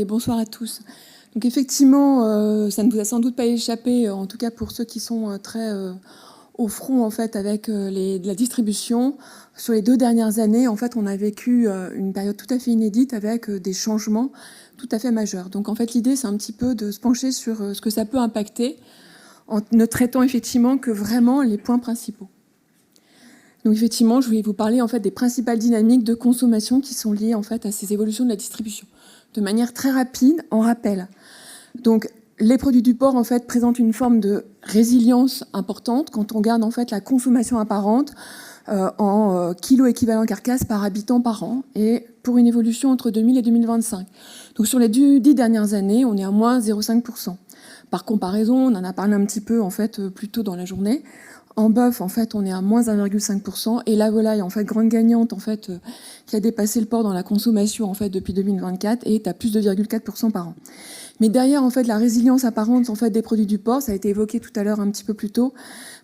Et bonsoir à tous. Donc effectivement, ça ne vous a sans doute pas échappé, en tout cas pour ceux qui sont très au front en fait avec de la distribution. Sur les 2 dernières années, en fait, on a vécu une période tout à fait inédite avec des changements tout à fait majeurs. Donc en fait, l'idée, c'est un petit peu de se pencher sur ce que ça peut impacter en ne traitant effectivement que vraiment les points principaux. Donc effectivement, je voulais vous parler en fait des principales dynamiques de consommation qui sont liées en fait à ces évolutions de la distribution. De manière très rapide, en rappel. Donc, les produits du porc, en fait, présentent une forme de résilience importante quand on regarde, en fait, la consommation apparente en kilos équivalent carcasse par habitant par an, et pour une évolution entre 2000 et 2025. Donc, sur les 10 dernières années, on est à moins 0,5%. Par comparaison, on en a parlé un petit peu, en fait, plus tôt dans la journée. En bœuf, en fait, on est à moins 1,5%. Et la volaille, en fait, grande gagnante, en fait, qui a dépassé le porc dans la consommation, en fait, depuis 2024, est à plus de 2,4% par an. Mais derrière, en fait, la résilience apparente, en fait, des produits du porc, ça a été évoqué tout à l'heure un petit peu plus tôt,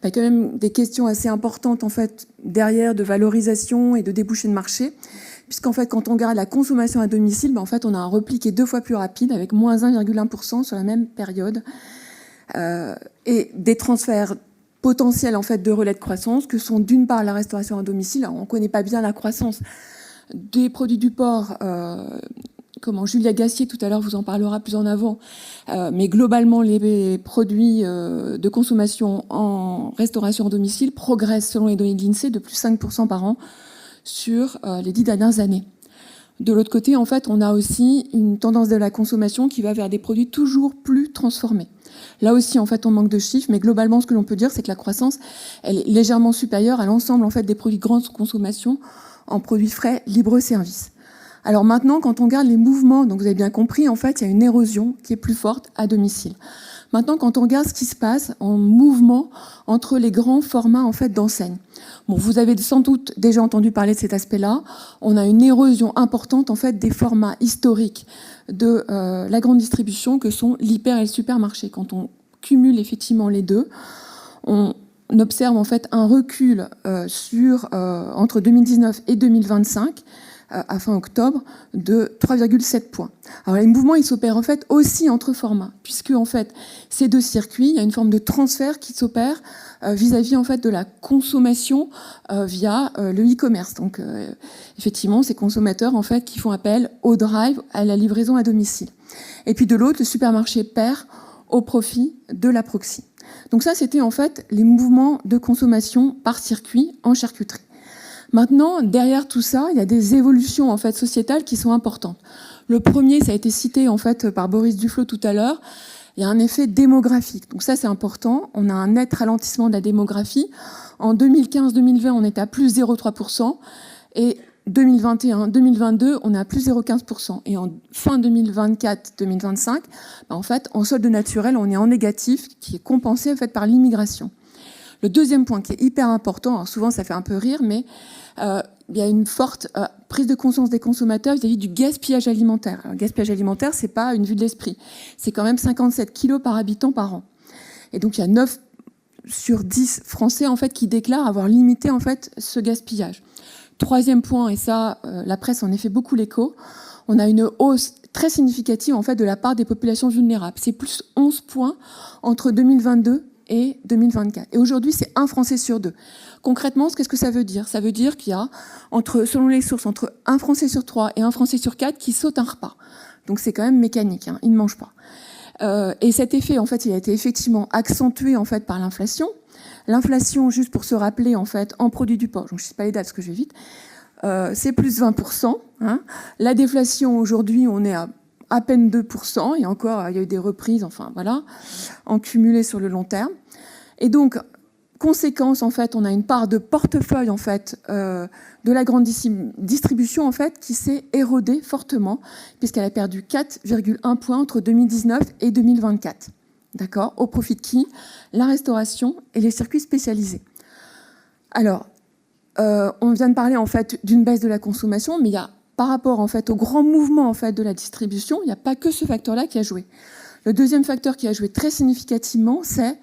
il y a quand même des questions assez importantes, en fait, derrière de valorisation et de débouchés de marché. Puisqu'en fait, quand on regarde la consommation à domicile, en fait, on a un repli qui est 2 fois plus rapide, avec moins 1,1% sur la même période. Et des transferts potentiels en fait de relais de croissance que sont d'une part la restauration à domicile. Alors, on ne connaît pas bien la croissance des produits du porc, Julia Gassier tout à l'heure vous en parlera plus en avant, mais globalement les produits de consommation en restauration à domicile progressent selon les données de l'INSEE de plus 5% par an sur les 10 dernières années. De l'autre côté, en fait, on a aussi une tendance de la consommation qui va vers des produits toujours plus transformés. Là aussi, en fait, on manque de chiffres, mais globalement, ce que l'on peut dire, c'est que la croissance, elle est légèrement supérieure à l'ensemble, en fait, des produits de grande consommation en produits frais, libre-service. Alors maintenant, quand on regarde les mouvements, donc vous avez bien compris, en fait, il y a une érosion qui est plus forte à domicile. Maintenant, quand on regarde ce qui se passe en mouvement entre les grands formats en fait d'enseignes. Bon, vous avez sans doute déjà entendu parler de cet aspect-là. On a une érosion importante en fait des formats historiques de la grande distribution que sont l'hyper et le supermarché. Quand on cumule effectivement les deux, on observe en fait un recul entre 2019 et 2025 à fin octobre, de 3,7 points. Alors les mouvements, ils s'opèrent en fait aussi entre formats, puisque en fait ces deux circuits, il y a une forme de transfert qui s'opère vis-à-vis en fait de la consommation via le e-commerce. Donc effectivement, ces consommateurs en fait qui font appel au drive, à la livraison à domicile. Et puis de l'autre, le supermarché perd au profit de la proxy. Donc ça, c'était en fait les mouvements de consommation par circuit en charcuterie. Maintenant, derrière tout ça, il y a des évolutions en fait sociétales qui sont importantes. Le premier, ça a été cité en fait par Boris Duflot tout à l'heure. Il y a un effet démographique. Donc ça, c'est important. On a un net ralentissement de la démographie. En 2015-2020, on était à plus 0,3%. Et 2021-2022, on est à plus 0,15%. Et en fin 2024-2025, en fait, en solde naturel, on est en négatif, qui est compensé en fait par l'immigration. Le deuxième point qui est hyper important, alors souvent ça fait un peu rire, mais il y a une forte prise de conscience des consommateurs vis-à-vis du gaspillage alimentaire. Alors, le gaspillage alimentaire, c'est pas une vue de l'esprit. C'est quand même 57 kilos par habitant par an. Et donc il y a 9 sur 10 Français en fait qui déclarent avoir limité en fait ce gaspillage. Troisième point, et ça, la presse en a fait beaucoup l'écho, on a une hausse très significative en fait de la part des populations vulnérables. C'est plus 11 points entre 2022 et 2024. Et aujourd'hui, c'est 1 Français sur 2. Concrètement, qu'est-ce que ça veut dire? Ça veut dire qu'il y a, selon les sources, entre 1 Français sur 3 et 1 Français sur 4 qui saute un repas. Donc c'est quand même mécanique, hein, ils ne mangent pas. Et cet effet, en fait, il a été effectivement accentué en fait par l'inflation. L'inflation, juste pour se rappeler, en fait, en produits du porc, donc je ne sais pas les dates parce que je vais vite, c'est plus 20%. Hein. La déflation, aujourd'hui, on est à peine 2%, et encore, il y a eu des reprises, enfin voilà, en cumulé sur le long terme. Et donc, conséquence, en fait, on a une part de portefeuille, en fait, de la grande distribution, en fait, qui s'est érodée fortement, puisqu'elle a perdu 4,1 points entre 2019 et 2024. D'accord? Au profit de qui? La restauration et les circuits spécialisés. Alors, on vient de parler, en fait, d'une baisse de la consommation, mais il y a par rapport en fait, au grand mouvement en fait, de la distribution, il n'y a pas que ce facteur-là qui a joué. Le deuxième facteur qui a joué très significativement, c'est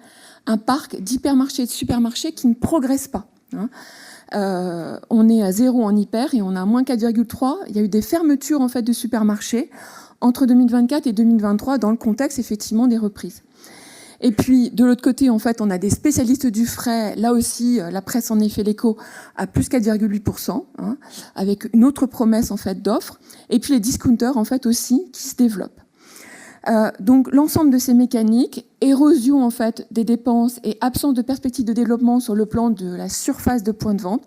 un parc d'hypermarchés et de supermarchés qui ne progresse pas. On est à 0 en hyper et on a à moins 4,3. Il y a eu des fermetures en fait, de supermarchés entre 2024 et 2023 dans le contexte effectivement des reprises. Et puis, de l'autre côté, en fait, on a des spécialistes du frais. Là aussi, la presse en est fait l'écho à plus 4,8%, hein, avec une autre promesse, en fait, d'offres. Et puis, les discounters, en fait, aussi, qui se développent. Donc, l'ensemble de ces mécaniques, érosion, en fait, des dépenses et absence de perspective de développement sur le plan de la surface de points de vente,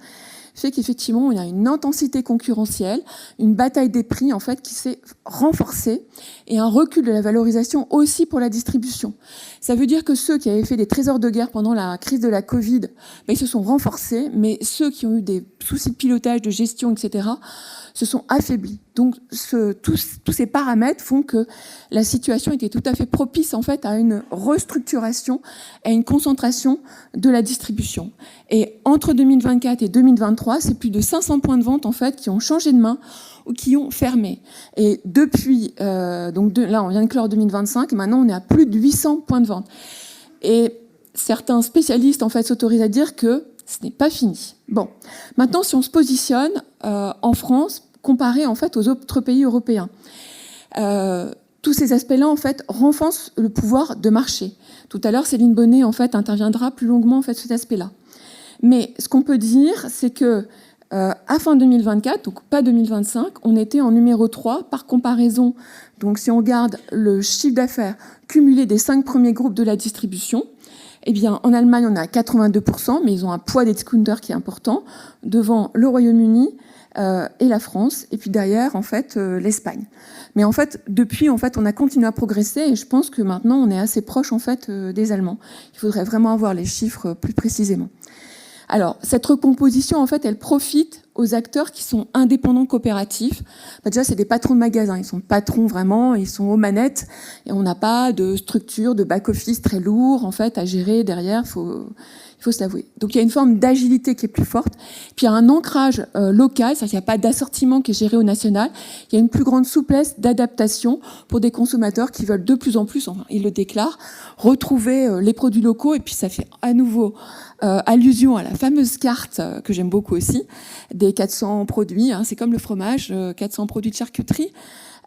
fait qu'effectivement, il y a une intensité concurrentielle, une bataille des prix, en fait, qui s'est renforcée, et un recul de la valorisation aussi pour la distribution. Ça veut dire que ceux qui avaient fait des trésors de guerre pendant la crise de la Covid, ils se sont renforcés, mais ceux qui ont eu des soucis de pilotage, de gestion, etc., se sont affaiblis. Donc, tous ces paramètres font que la situation était tout à fait propice, en fait, à une restructuration, à une concentration de la distribution. Et entre 2024 et 2023, c'est plus de 500 points de vente, en fait, qui ont changé de main ou qui ont fermé. Et depuis, là, on vient de clore 2025, et maintenant, on est à plus de 800 points de vente. Et certains spécialistes, en fait, s'autorisent à dire que ce n'est pas fini. Bon, maintenant, si on se positionne en France, comparé en fait aux autres pays européens, tous ces aspects-là, en fait, renforcent le pouvoir de marché. Tout à l'heure, Céline Bonnet, en fait, interviendra plus longuement en fait sur cet aspect-là. Mais ce qu'on peut dire, c'est que à fin 2024, donc pas 2025, on était en numéro 3 par comparaison. Donc, si on regarde le chiffre d'affaires cumulé des 5 premiers groupes de la distribution, eh bien, en Allemagne, on est à 82%, mais ils ont un poids des discounters qui est important, devant le Royaume-Uni et la France, et puis derrière, en fait, l'Espagne. Mais en fait, depuis, en fait, on a continué à progresser, et je pense que maintenant, on est assez proche, en fait, des Allemands. Il faudrait vraiment avoir les chiffres plus précisément. Alors, cette recomposition, en fait, elle profite aux acteurs qui sont indépendants coopératifs. Déjà, c'est des patrons de magasins. Ils sont patrons vraiment, ils sont aux manettes. Et on n'a pas de structure, de back-office très lourd, en fait, à gérer derrière. Il faut se l'avouer. Donc, il y a une forme d'agilité qui est plus forte. Puis, il y a un ancrage local, c'est-à-dire qu'il n'y a pas d'assortiment qui est géré au national. Il y a une plus grande souplesse d'adaptation pour des consommateurs qui veulent de plus en plus, enfin, ils le déclarent, retrouver les produits locaux. Et puis, ça fait à nouveau allusion à la fameuse carte que j'aime beaucoup aussi, des 400 produits, hein, c'est comme le fromage, 400 produits de charcuterie,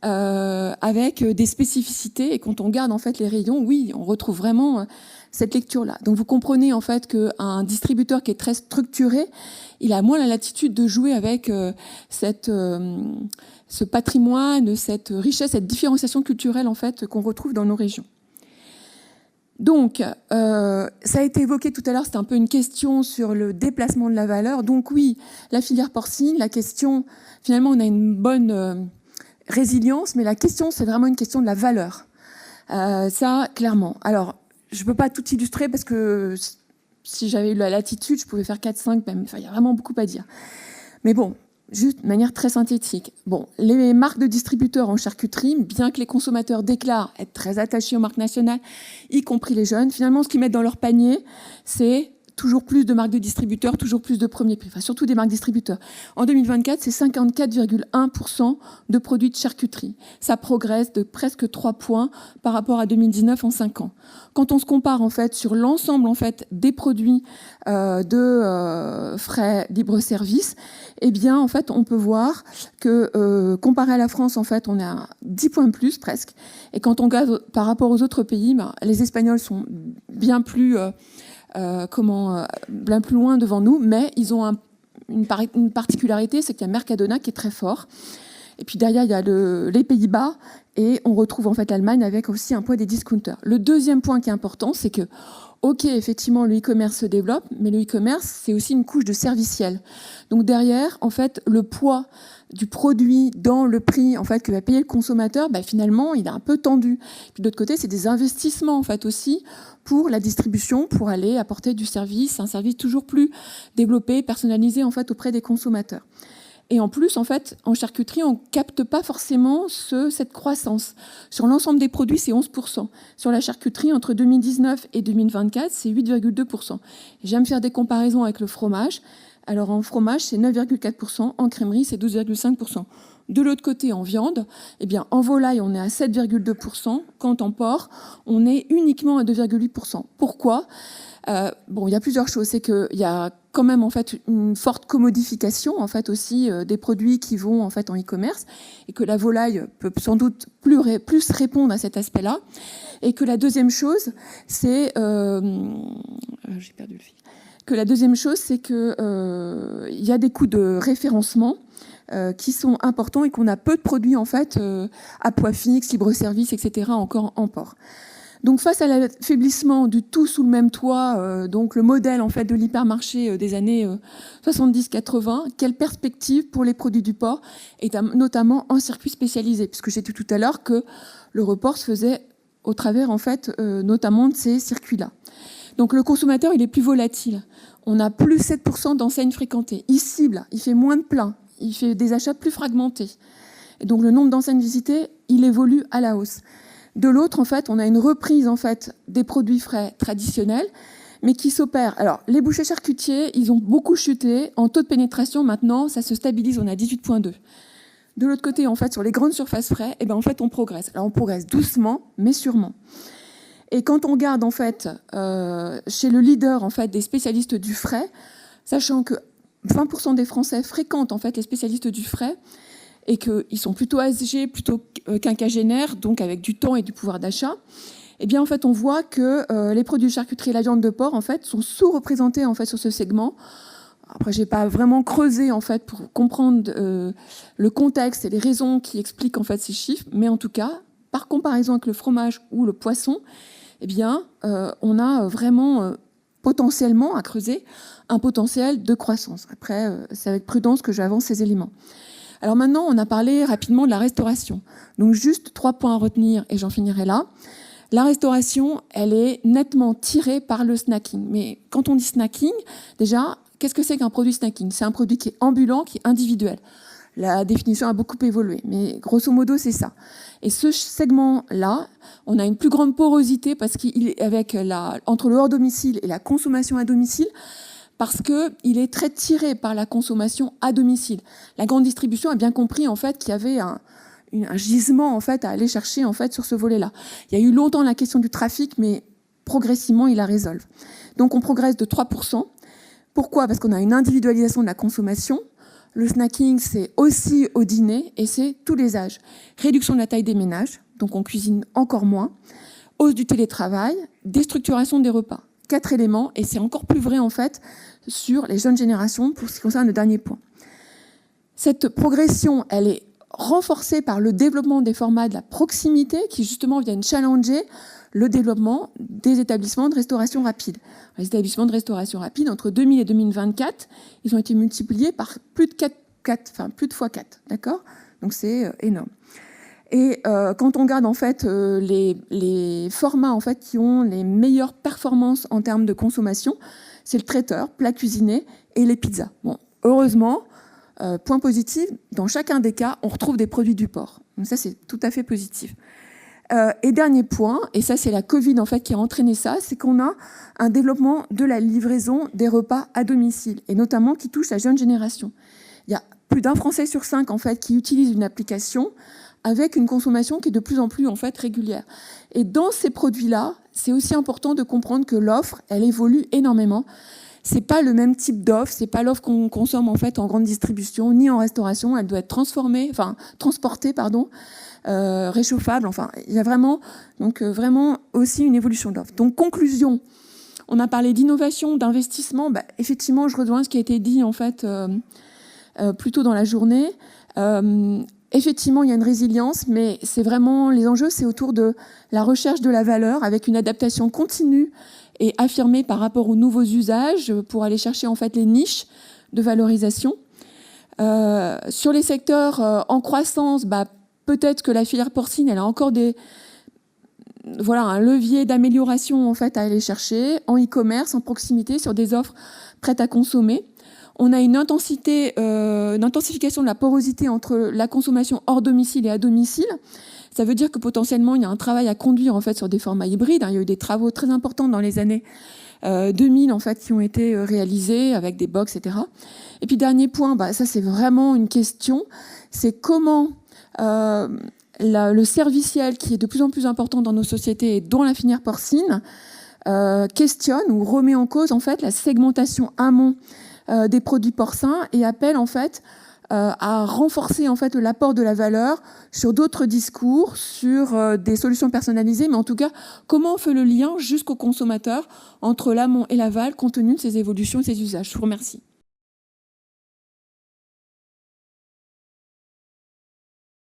avec des spécificités. Et quand on regarde en fait les rayons, oui, on retrouve vraiment cette lecture-là. Donc vous comprenez en fait qu'un distributeur qui est très structuré, il a moins la latitude de jouer avec ce patrimoine, cette richesse, cette différenciation culturelle en fait qu'on retrouve dans nos régions. Donc, ça a été évoqué tout à l'heure, c'était un peu une question sur le déplacement de la valeur. Donc oui, la filière porcine, la question, finalement, on a une bonne résilience, mais la question, c'est vraiment une question de la valeur. Ça, clairement. Alors, je ne peux pas tout illustrer parce que si j'avais eu la latitude, je pouvais faire 4-5 même. Enfin, il y a vraiment beaucoup à dire. Mais bon, juste de manière très synthétique. Bon, les marques de distributeurs en charcuterie, bien que les consommateurs déclarent être très attachés aux marques nationales, y compris les jeunes, finalement, ce qu'ils mettent dans leur panier, c'est toujours plus de marques de distributeurs, toujours plus de premiers prix, enfin surtout des marques distributeurs. En 2024, c'est 54,1% de produits de charcuterie. Ça progresse de presque 3 points par rapport à 2019 en 5 ans. Quand on se compare en fait sur l'ensemble en fait des produits de frais libre-service, eh bien en fait on peut voir que comparé à la France en fait on est à 10 points de plus presque. Et quand on regarde par rapport aux autres pays, les Espagnols sont bien plus bien plus loin devant nous, mais ils ont une particularité, c'est qu'il y a Mercadona qui est très fort. Et puis derrière, il y a les Pays-Bas, et on retrouve en fait l'Allemagne avec aussi un poids des discounters. Le deuxième point qui est important, c'est que, ok, effectivement, le e-commerce se développe, mais le e-commerce, c'est aussi une couche de serviciel. Donc derrière, en fait, le poids du produit dans le prix en fait que va payer le consommateur, finalement, il est un peu tendu. Puis de l'autre côté, c'est des investissements en fait aussi pour la distribution, pour aller apporter du service, un service toujours plus développé, personnalisé en fait auprès des consommateurs. Et en plus, en fait, en charcuterie, on ne capte pas forcément cette croissance. Sur l'ensemble des produits, c'est 11%. Sur la charcuterie, entre 2019 et 2024, c'est 8,2%. J'aime faire des comparaisons avec le fromage. Alors en fromage, c'est 9,4%. En crèmerie, c'est 12,5%. De l'autre côté, en viande, eh bien, en volaille, on est à 7,2%. Quand en porc, on est uniquement à 2,8%. Pourquoi ? Il y a plusieurs choses. C'est qu'il y a quand même en fait une forte commodification en fait aussi des produits qui vont en fait en e-commerce, et que la volaille peut sans doute plus répondre à cet aspect-là, et que la deuxième chose c'est j'ai perdu le fil. Que la deuxième chose, c'est que il y a des coûts de référencement qui sont importants et qu'on a peu de produits en fait à poids fixe, libre-service, etc. encore en port. Donc face à l'affaiblissement du tout sous le même toit, donc le modèle en fait de l'hypermarché des années 70-80, quelle perspective pour les produits du port, et notamment en circuit spécialisé, puisque j'ai dit tout à l'heure que le report se faisait au travers en fait notamment de ces circuits-là. Donc le consommateur, il est plus volatile. On a plus 7% d'enseignes fréquentées. Il cible, il fait moins de plein, il fait des achats plus fragmentés. Et donc le nombre d'enseignes visitées, il évolue à la hausse. De l'autre, en fait, on a une reprise en fait des produits frais traditionnels, mais qui s'opère. Alors les bouchers charcutiers, ils ont beaucoup chuté. En taux de pénétration, maintenant, ça se stabilise, on a 18,2. De l'autre côté, en fait, sur les grandes surfaces frais, eh ben, en fait, on progresse. Alors on progresse doucement, mais sûrement. Et quand on regarde en fait chez le leader en fait des spécialistes du frais, sachant que 20% des Français fréquentent en fait les spécialistes du frais et qu'ils sont plutôt âgés, plutôt quinquagénaires, donc avec du temps et du pouvoir d'achat, eh bien en fait on voit que les produits de charcuterie et la viande de porc en fait sont sous-représentés en fait sur ce segment. Après, j'ai pas vraiment creusé en fait pour comprendre le contexte et les raisons qui expliquent en fait ces chiffres, mais en tout cas, par comparaison avec le fromage ou le poisson, eh bien, on a vraiment potentiellement à creuser un potentiel de croissance. Après, c'est avec prudence que j'avance ces éléments. Alors maintenant, on a parlé rapidement de la restauration. Donc juste 3 points à retenir et j'en finirai là. La restauration, elle est nettement tirée par le snacking. Mais quand on dit snacking, déjà, qu'est-ce que c'est qu'un produit snacking? C'est un produit qui est ambulant, qui est individuel. La définition a beaucoup évolué, mais grosso modo, c'est ça. Et ce segment-là, on a une plus grande porosité parce qu'il est entre le hors domicile et la consommation à domicile, parce qu'il est très tiré par la consommation à domicile. La grande distribution a bien compris en fait qu'il y avait un gisement en fait à aller chercher en fait sur ce volet-là. Il y a eu longtemps la question du trafic, mais progressivement il la résolve. Donc on progresse de 3%. Pourquoi? Parce qu'on a une individualisation de la consommation. Le snacking, c'est aussi au dîner et c'est tous les âges. Réduction de la taille des ménages, donc on cuisine encore moins. Hausse du télétravail, déstructuration des repas. 4 éléments, et c'est encore plus vrai en fait sur les jeunes générations pour ce qui concerne le dernier point. Cette progression, elle est renforcée par le développement des formats de la proximité qui justement viennent challenger le développement des établissements de restauration rapide. Les établissements de restauration rapide, entre 2000 et 2024, ils ont été multipliés par plus de 4, d'accord? Donc c'est énorme. Et quand on regarde en fait les formats en fait qui ont les meilleures performances en termes de consommation, c'est le traiteur, plat cuisiné et les pizzas. Bon, heureusement, point positif, dans chacun des cas, on retrouve des produits du porc. Donc ça, c'est tout à fait positif. Et dernier point, et ça c'est la Covid en fait qui a entraîné ça, c'est qu'on a un développement de la livraison des repas à domicile, et notamment qui touche la jeune génération. Il y a plus d'un Français sur 5 en fait qui utilise une application avec une consommation qui est de plus en plus en fait régulière. Et dans ces produits-là, c'est aussi important de comprendre que l'offre, elle évolue énormément. C'est pas le même type d'offre, c'est pas l'offre qu'on consomme en fait en grande distribution ni en restauration. Elle doit être transportée, réchauffable. Enfin, il y a vraiment aussi une évolution d'offre. Donc conclusion, on a parlé d'innovation, d'investissement. Effectivement, je rejoins ce qui a été dit en fait plus tôt dans la journée. Effectivement, il y a une résilience, mais c'est vraiment les enjeux, c'est autour de la recherche de la valeur avec une adaptation continue et affirmée par rapport aux nouveaux usages pour aller chercher en fait les niches de valorisation. Sur les secteurs en croissance, peut-être que la filière porcine, elle a encore un levier d'amélioration en fait à aller chercher en e-commerce, en proximité, sur des offres prêtes à consommer. On a une intensification de la porosité entre la consommation hors domicile et à domicile. Ça veut dire que potentiellement, il y a un travail à conduire en fait sur des formats hybrides. Il y a eu des travaux très importants dans les années 2000 en fait qui ont été réalisés avec des box, etc. Et puis dernier point, ça c'est vraiment une question, c'est comment le serviciel qui est de plus en plus important dans nos sociétés et dont la filière porcine questionne ou remet en cause en fait la segmentation amont des produits porcins et appelle en fait à renforcer en fait l'apport de la valeur sur d'autres discours, sur des solutions personnalisées, mais en tout cas, comment on fait le lien jusqu'au consommateur entre l'amont et l'aval compte tenu de ces évolutions et ces usages. Je vous remercie.